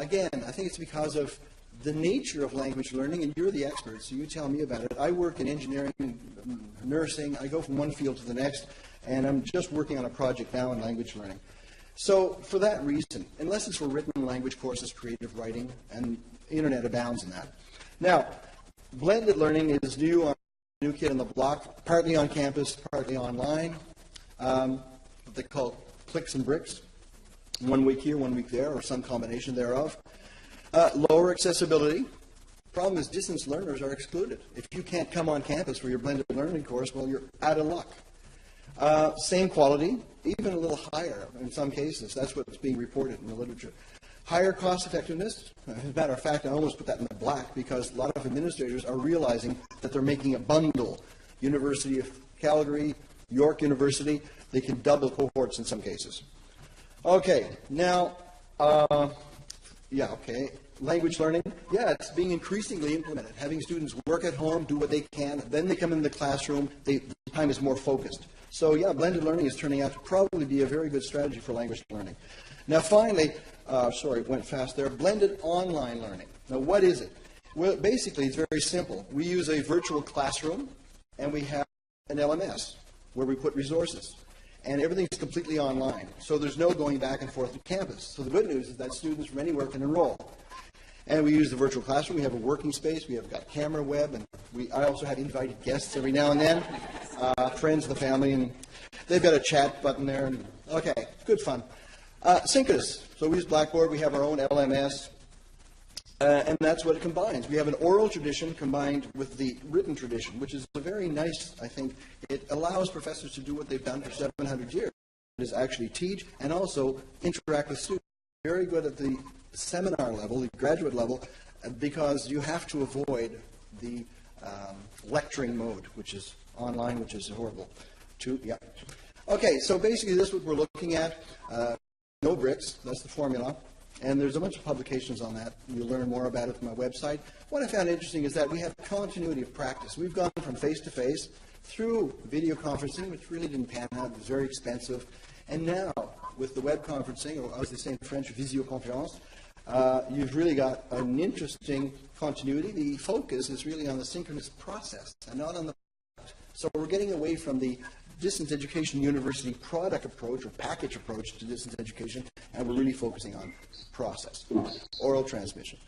again, I think it's because of the nature of language learning, and you're the expert, so you tell me about it. I work in engineering, nursing. I go from one field to the next, and I'm just working on a project now in language learning. So for that reason, unless it's for written language courses, creative writing, and the internet abounds in that. Now, blended learning is new kid on the block, partly on campus, partly online. What they call clicks and bricks. 1 week here, 1 week there, or some combination thereof. Lower accessibility. Problem is distance learners are excluded. If you can't come on campus for your blended learning course, well, you're out of luck. Same quality, even a little higher in some cases. That's what's being reported in the literature. Higher cost effectiveness. As a matter of fact, I almost put that in the black because a lot of administrators are realizing that they're making a bundle. University of Calgary, York University, they can double cohorts in some cases. Okay, now, language learning, it's being increasingly implemented. Having students work at home, do what they can, then they come into the classroom, the time is more focused. So blended learning is turning out to probably be a very good strategy for language learning. Now finally, it went fast there, blended online learning. Now what is it? Well, basically it's very simple. We use a virtual classroom and we have an LMS where we put resources. And everything's completely online. So there's no going back and forth to campus. So the good news is that students from anywhere can enroll. And we use the virtual classroom. We have a working space. We have got camera, web, and I also have invited guests every now and then, friends of the family, and they've got a chat button there. And, okay, good fun. Synchronous. So we use Blackboard. We have our own LMS. And that's what it combines. We have an oral tradition combined with the written tradition, which is a very nice, I think. It allows professors to do what they've done for 700 years, is actually teach and also interact with students. Very good at the seminar level, the graduate level, because you have to avoid the lecturing mode, which is online, which is horrible. Okay, so basically this is what we're looking at. No bricks, that's the formula. And there's a bunch of publications on that. You'll learn more about it from my website. What I found interesting is that we have continuity of practice. We've gone from face-to-face through video conferencing, which really didn't pan out. It was very expensive. And now, with the web conferencing, or as they say in French, visioconference, you've really got an interesting continuity. The focus is really on the synchronous process and not on the product. So we're getting away from the distance education university product approach or package approach to distance education, and we're really focusing on process, oral transmission.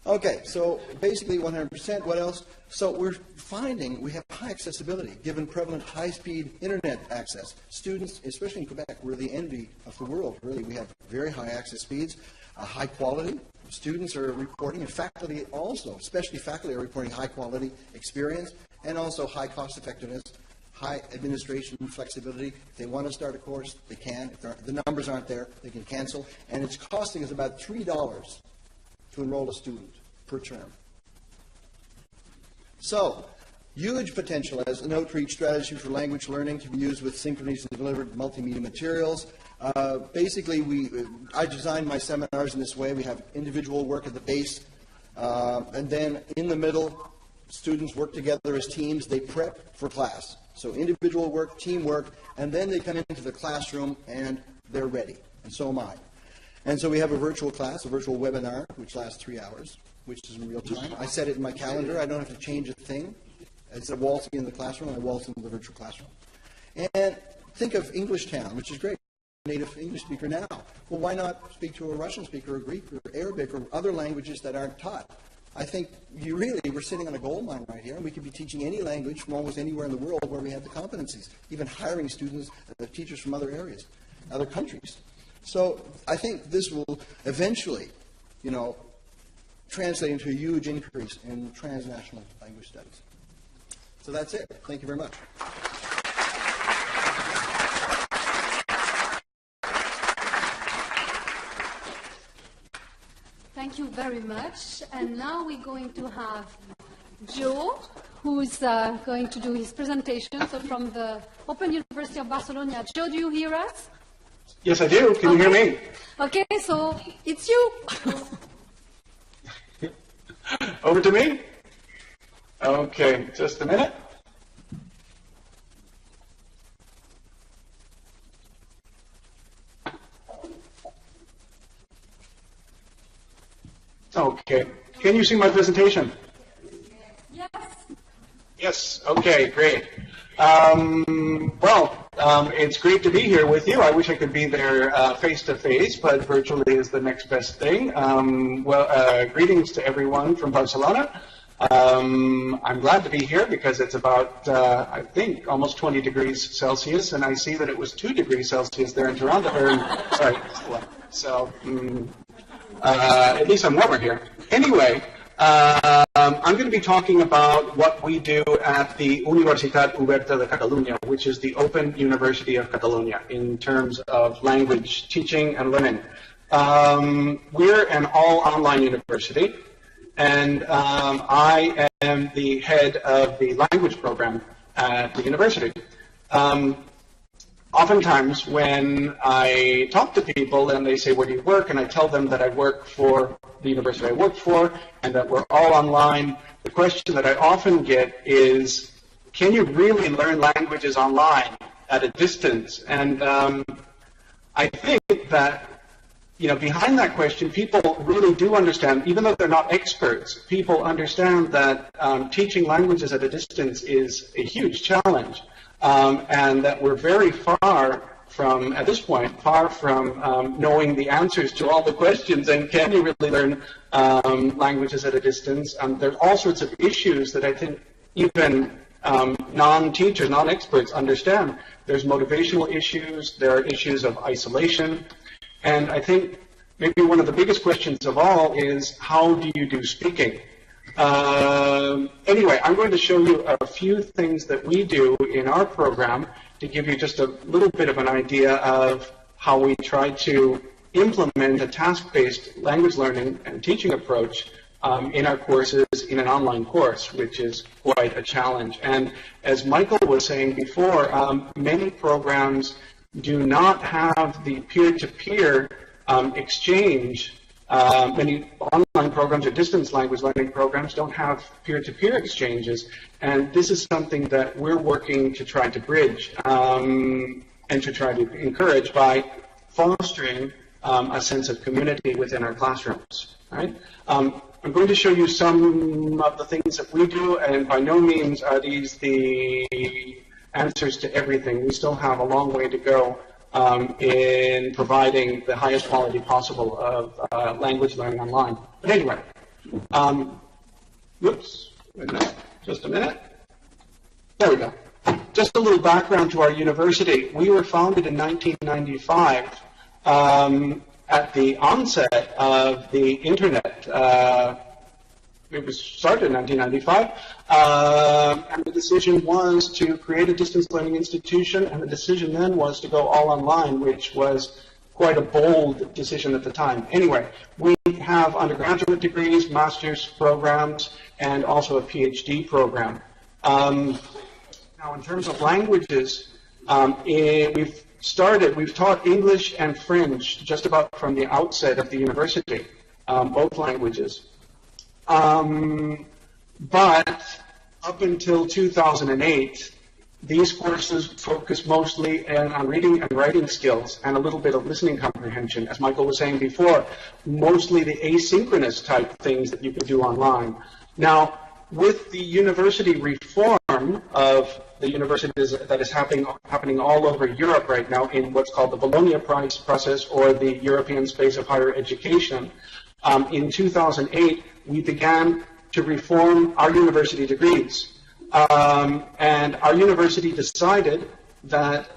Okay, so basically 100%. What else? So we're finding we have high accessibility, given prevalent high-speed internet access. Students, especially in Quebec, we're the envy of the world, really. We have very high access speeds, high quality. Students are reporting, and faculty also, especially faculty, are reporting high-quality experience, and also high cost-effectiveness, high administration flexibility. If they want to start a course, they can. If the numbers aren't there, they can cancel. And it's costing us about $3 to enroll a student per term. So, huge potential as an outreach strategy for language learning to be used with synchronously delivered multimedia materials. Basically, I designed my seminars in this way. We have individual work at the base, and then in the middle, students work together as teams. They prep for class. So individual work, teamwork, and then they come into the classroom and they're ready, and so am I. And so we have a virtual class, a virtual webinar, which lasts 3 hours, which is in real time. I set it in my calendar. I don't have to change a thing. Instead of waltzing in the classroom, I waltz into the virtual classroom. And think of English Town, which is great. Native English speaker now. Well, why not speak to a Russian speaker, or Greek, or Arabic, or other languages that aren't taught? I think we're sitting on a gold mine right here, and we could be teaching any language from almost anywhere in the world where we have the competencies, even hiring students, teachers from other areas, other countries. So I think this will eventually, translate into a huge increase in transnational language studies. So that's it. Thank you very much. Thank you very much. And now we're going to have Joe, who's going to do his presentation. So from the Open University of Barcelona. Joe, do you hear us? Yes, I do. Can you hear me? Okay, so it's you. Over to me? Okay, just a minute. Okay. Can you see my presentation? Yes. Yes. Okay, great. It's great to be here with you. I wish I could be there face to face, but virtually is the next best thing. Greetings to everyone from Barcelona. I'm glad to be here because it's about, I think, almost 20 degrees Celsius, and I see that it was 2 degrees Celsius there in Toronto. At least I'm warmer here. Anyway, I'm going to be talking about what we do at the Universitat Oberta de Catalunya, which is the Open University of Catalonia in terms of language teaching and learning. We're an all-online university, and I am the head of the language program at the university. Oftentimes when I talk to people and they say, where do you work? And I tell them that I work for the university I work for and that we're all online, the question that I often get is, can you really learn languages online at a distance? And I think that, behind that question, people really do understand, even though they're not experts, people understand that teaching languages at a distance is a huge challenge. And that we're very far from, at this point, knowing the answers to all the questions, and can you really learn languages at a distance? There's all sorts of issues that I think even non-teachers, non-experts understand. There's motivational issues, there are issues of isolation, and I think maybe one of the biggest questions of all is, how do you do speaking? Anyway, I'm going to show you a few things that we do in our program to give you just a little bit of an idea of how we try to implement a task-based language learning and teaching approach in our courses in an online course, which is quite a challenge. And as Michael was saying before, many programs do not have the peer-to-peer exchange. Many online programs or distance language learning programs don't have peer-to-peer exchanges, and this is something that we're working to try to bridge and to try to encourage by fostering a sense of community within our classrooms. Right? I'm going to show you some of the things that we do, and by no means are these the answers to everything. We still have a long way to go in providing the highest quality possible of language learning online. But anyway, just a minute. There we go. Just a little background to our university. We were founded in 1995 at the onset of the internet. It was started in 1995, and the decision was to create a distance learning institution, and the decision then was to go all online, which was quite a bold decision at the time. Anyway, we have undergraduate degrees, master's programs, and also a PhD program. Now, in terms of languages, we've taught English and French just about from the outset of the university, both languages. But up until 2008, these courses focus mostly on reading and writing skills and a little bit of listening comprehension. As Michael was saying before, mostly the asynchronous type things that you can do online. Now, with the university reform of the universities that is happening all over Europe right now in what's called the Bologna process, or the European space of higher education, in 2008, we began to reform our university degrees. And our university decided that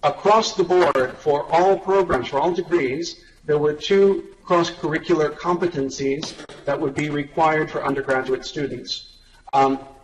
across the board, for all programs, for all degrees, there were 2 cross-curricular competencies that would be required for undergraduate students.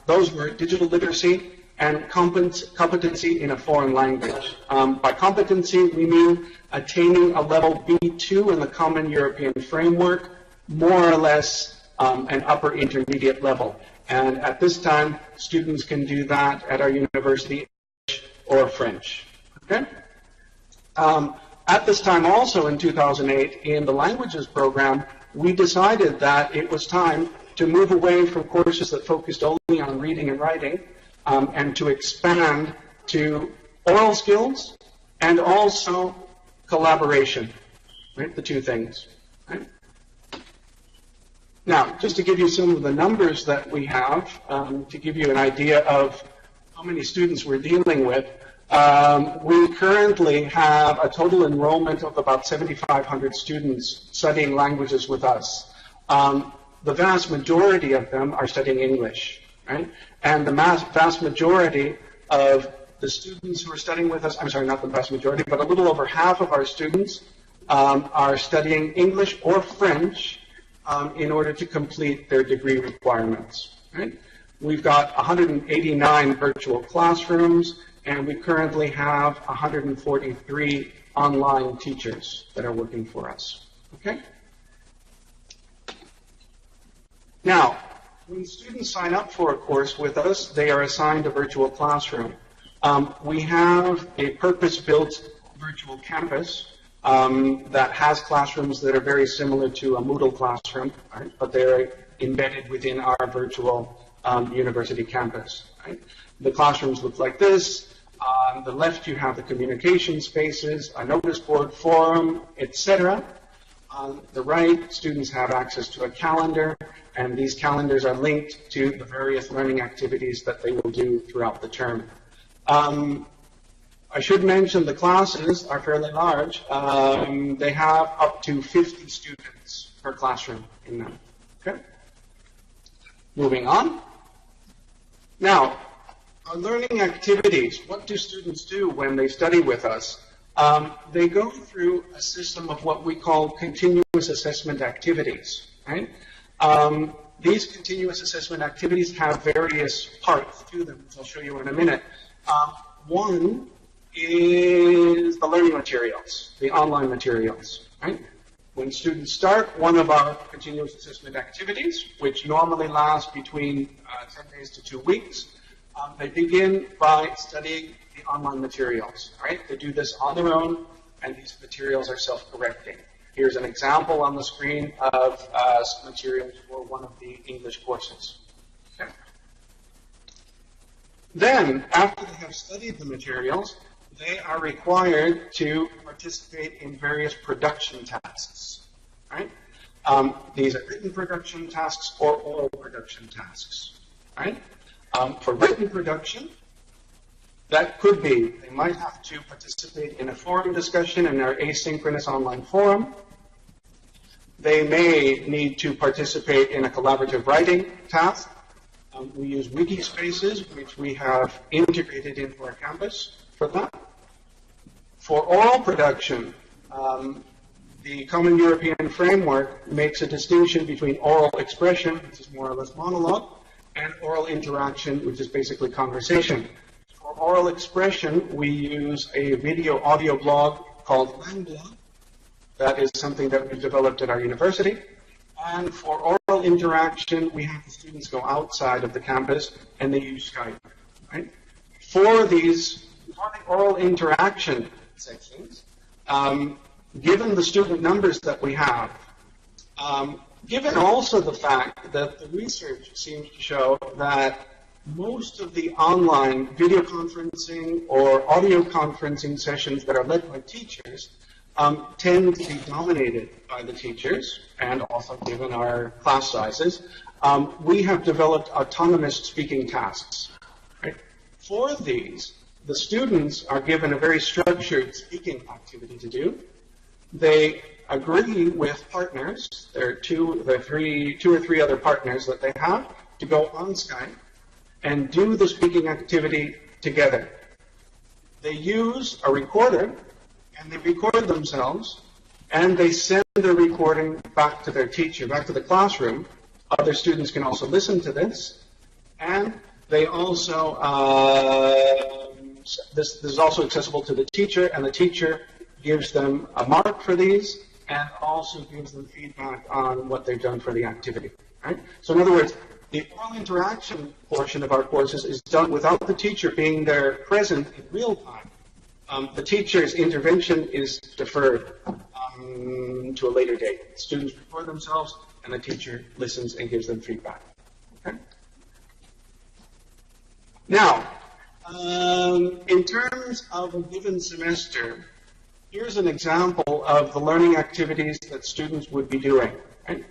Those were digital literacy and competency in a foreign language. By competency, we mean attaining a level B2 in the Common European Framework, more or less an upper intermediate level. And at this time, students can do that at our university or French. Okay? At this time also in 2008, in the languages program, we decided that it was time to move away from courses that focused only on reading and writing and to expand to oral skills and also collaboration, right? The 2 things. Right? Now, just to give you some of the numbers that we have, to give you an idea of how many students we're dealing with, we currently have a total enrollment of about 7,500 students studying languages with us. The vast majority of them are studying English, right? And the vast majority of the students who are studying with us, I'm sorry, not the vast majority, but a little over half of our students are studying English or French in order to complete their degree requirements, right? We've got 189 virtual classrooms, and we currently have 143 online teachers that are working for us, okay? Now, when students sign up for a course with us, they are assigned a virtual classroom. We have a purpose-built virtual campus that has classrooms that are very similar to a Moodle classroom, right? But they're embedded within our virtual university campus, right? The classrooms look like this. On the left, you have the communication spaces, a notice board, forum, etc. On the right, students have access to a calendar, and these calendars are linked to the various learning activities that they will do throughout the term. I should mention the classes are fairly large. They have up to 50 students per classroom in them. Okay? Moving on. Now, our learning activities, what do students do when they study with us? They go through a system of what we call continuous assessment activities. Right? These continuous assessment activities have various parts to them, which I'll show you in a minute. One is the learning materials, the online materials. Right? When students start one of our continuous assessment activities, which normally last between 10 days to 2 weeks, they begin by studying the online materials. Right? They do this on their own, and these materials are self-correcting. Here's an example on the screen of some materials for one of the English courses. Okay. Then, after they have studied the materials, they are required to participate in various production tasks. Right? These are written production tasks or oral production tasks. Right? For written production, that could be, they might have to participate in a forum discussion in our asynchronous online forum. They may need to participate in a collaborative writing task. We use wiki spaces, which we have integrated into our campus for that. For oral production, the Common European Framework makes a distinction between oral expression, which is more or less monologue, and oral interaction, which is basically conversation. For oral expression, we use a video audio blog called Langblog. That is something that we've developed at our university. And for oral interaction, we have the students go outside of the campus and they use Skype. Right? For the oral interaction sections, given the student numbers that we have, given also the fact that the research seems to show that most of the online video conferencing or audio conferencing sessions that are led by teachers tend to be dominated by the teachers, and also given our class sizes, we have developed autonomous speaking tasks. Right? For these, the students are given a very structured speaking activity to do. They agree with partners, there are two or three other partners that they have, to go on Skype and do the speaking activity together. They use a recorder, and they record themselves, and they send the recording back to their teacher, back to the classroom. Other students can also listen to this, and they also, this is also accessible to the teacher, and the teacher gives them a mark for these, and also gives them feedback on what they've done for the activity. Right? So in other words, the oral interaction portion of our courses is done without the teacher being there present in real time. The teacher's intervention is deferred to a later date. Students record themselves, and the teacher listens and gives them feedback. Okay? Now, in terms of a given semester, here's an example of the learning activities that students would be doing. Right?